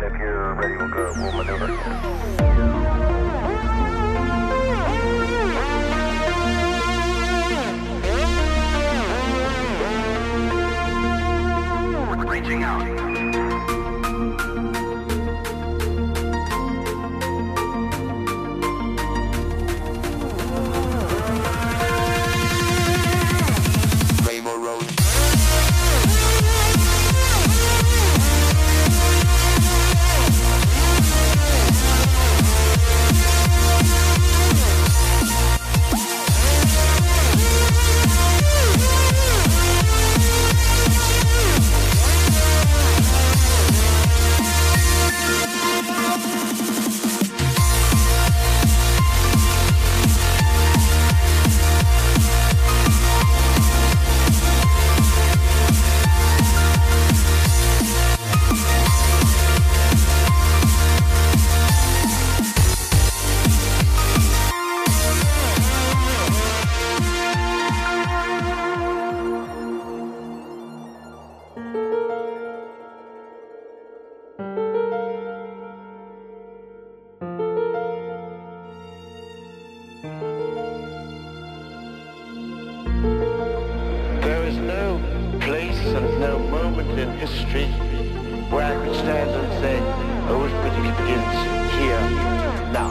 If you're ready, we'll maneuver. Reaching out. And no moment in history where I could stand and say, oh, it begins here, now.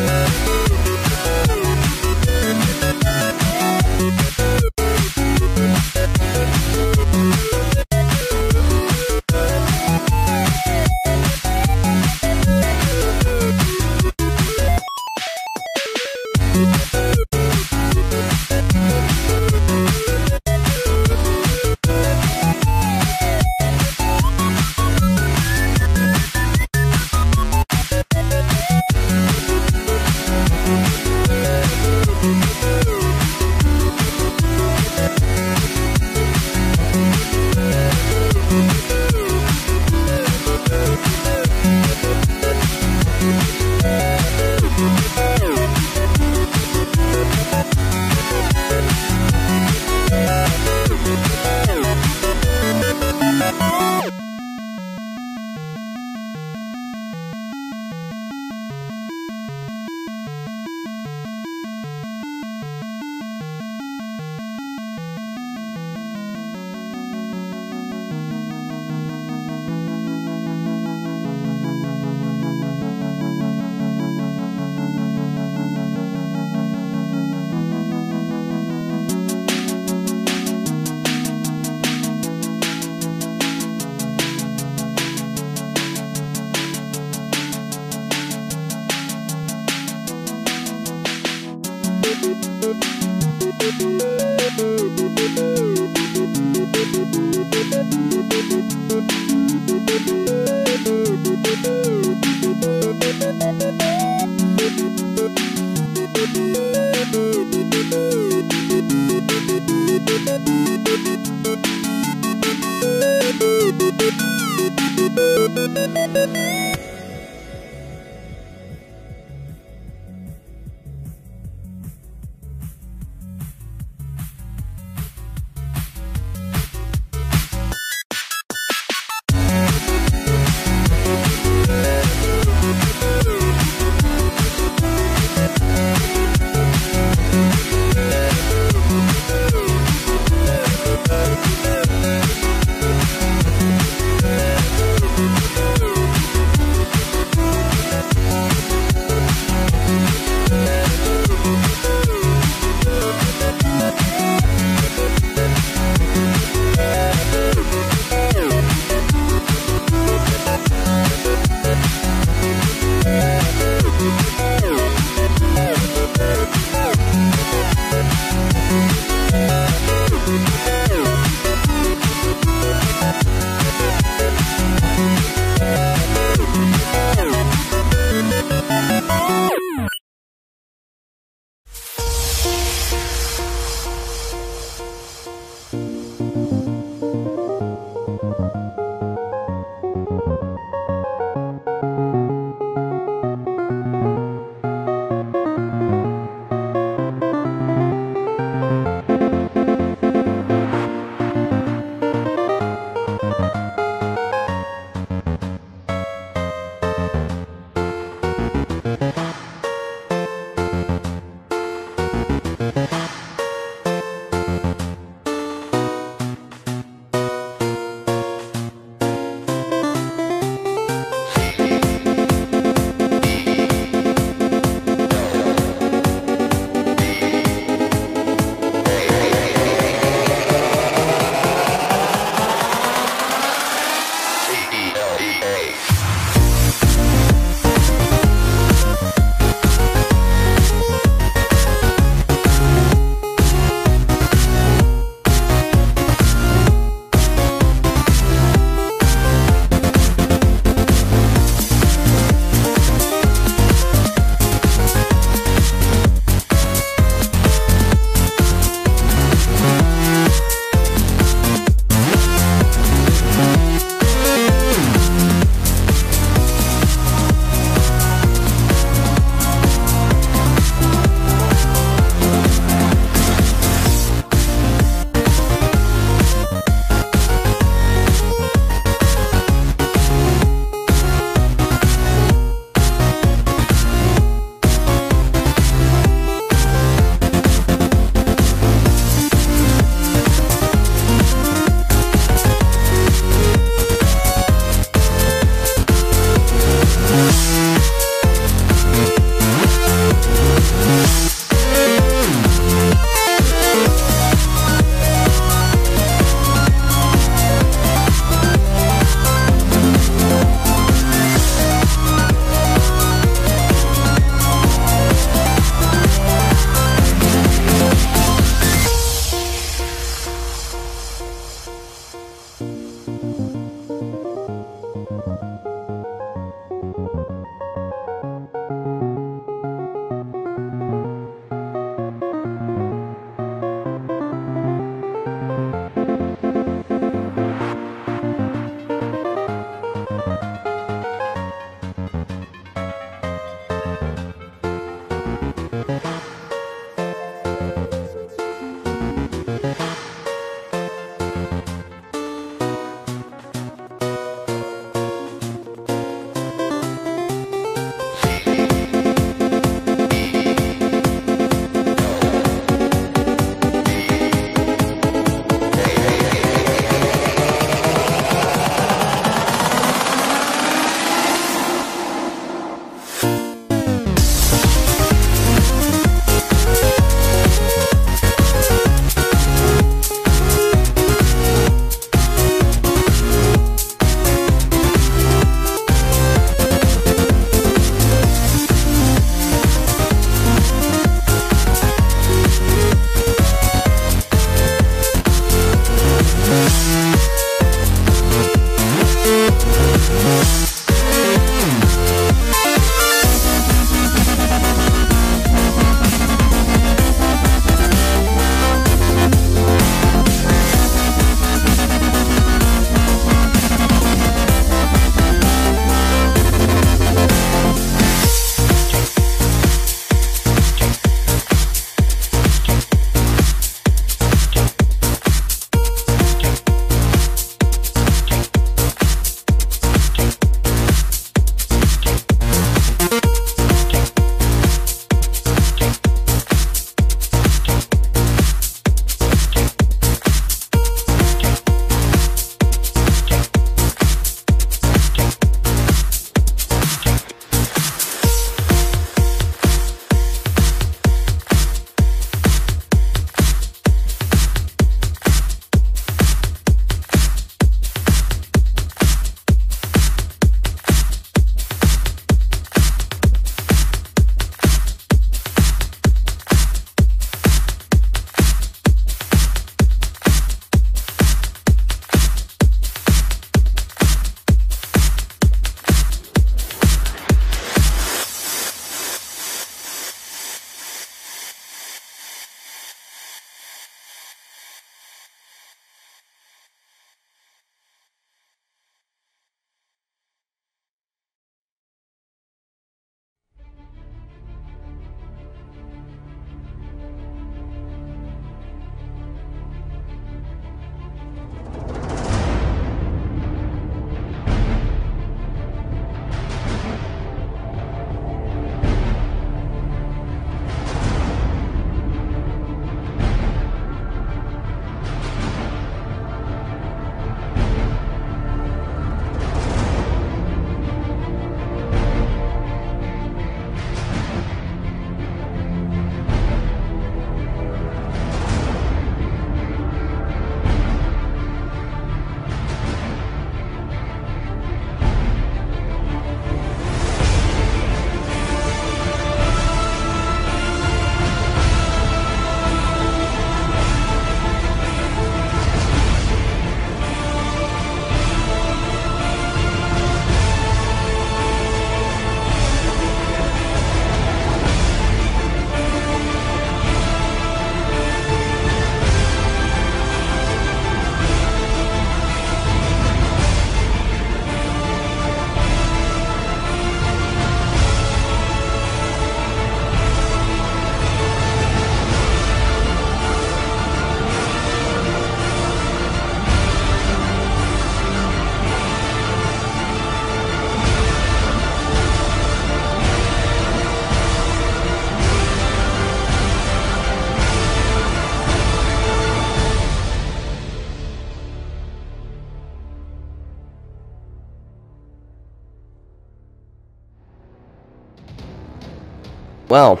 well,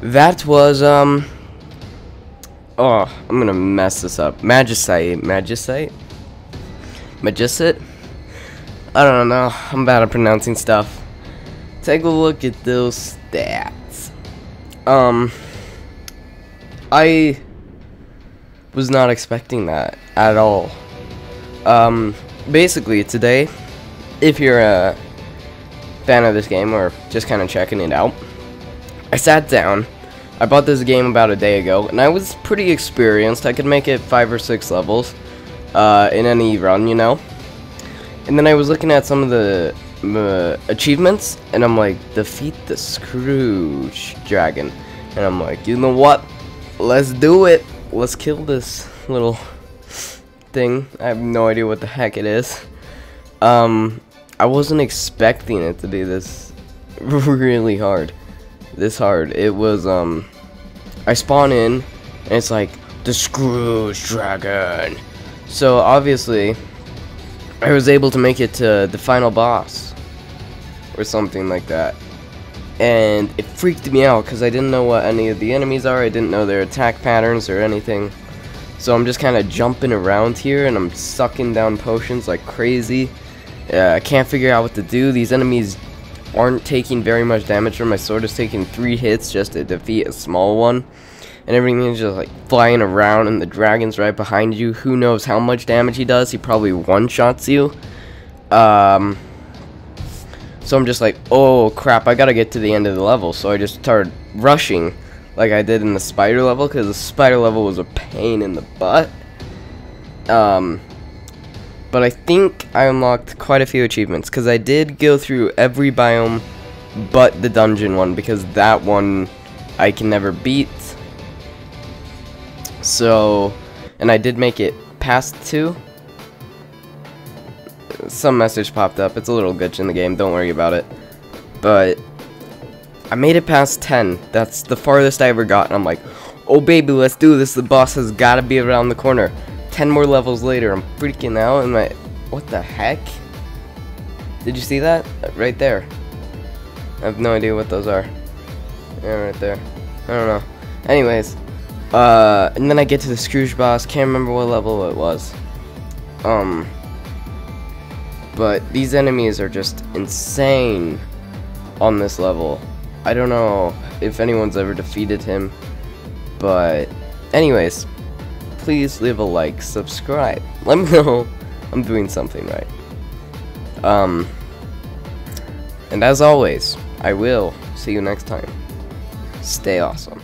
that was, oh, I'm gonna mess this up. Magicite? I don't know. I'm bad at pronouncing stuff. Take a look at those stats. I was not expecting that at all. Basically today, if you're a fan of this game or just kind of checking it out, I sat down. I bought this game about a day ago, and I was pretty experienced. I could make it 5 or 6 levels in any run, you know. And then I was looking at some of the achievements, and I'm like, defeat the Scrooge dragon. And I'm like, you know what? Let's do it. Let's kill this little thing. I have no idea what the heck it is. I wasn't expecting it to be this really hard. This hard. It was, I spawn in, and it's like, the Scrooge dragon. So, obviously, I was able to make it to the final boss, or something like that. And it freaked me out, because I didn't know what any of the enemies are, I didn't know their attack patterns or anything. So I'm just kind of jumping around here, and I'm sucking down potions like crazy. I can't figure out what to do. These enemies aren't taking very much damage, or my sword is taking 3 hits just to defeat a small one. And everything is just like flying around, and the dragon's right behind you. Who knows how much damage he does? He probably one-shots you. So I'm just like, oh crap, I gotta get to the end of the level. So I just started rushing like I did in the spider level, because the spider level was a pain in the butt. But I think I unlocked quite a few achievements, because I did go through every biome but the dungeon one, because that one I can never beat. So, and I did make it past 2. Some message popped up. It's a little glitch in the game, don't worry about it. But I made it past 10. That's the farthest I ever got, and I'm like, oh baby, let's do this. The boss has got to be around the corner. 10 more levels later, I'm freaking out, and what the heck? Did you see that? Right there. I have no idea what those are. Yeah, right there. I don't know. Anyways, and then I get to the Scrooge boss. Can't remember what level it was. But these enemies are just insane on this level. I don't know if anyone's ever defeated him, but anyways, please leave a like, subscribe. Let me know I'm doing something right. And as always, I will see you next time. Stay awesome.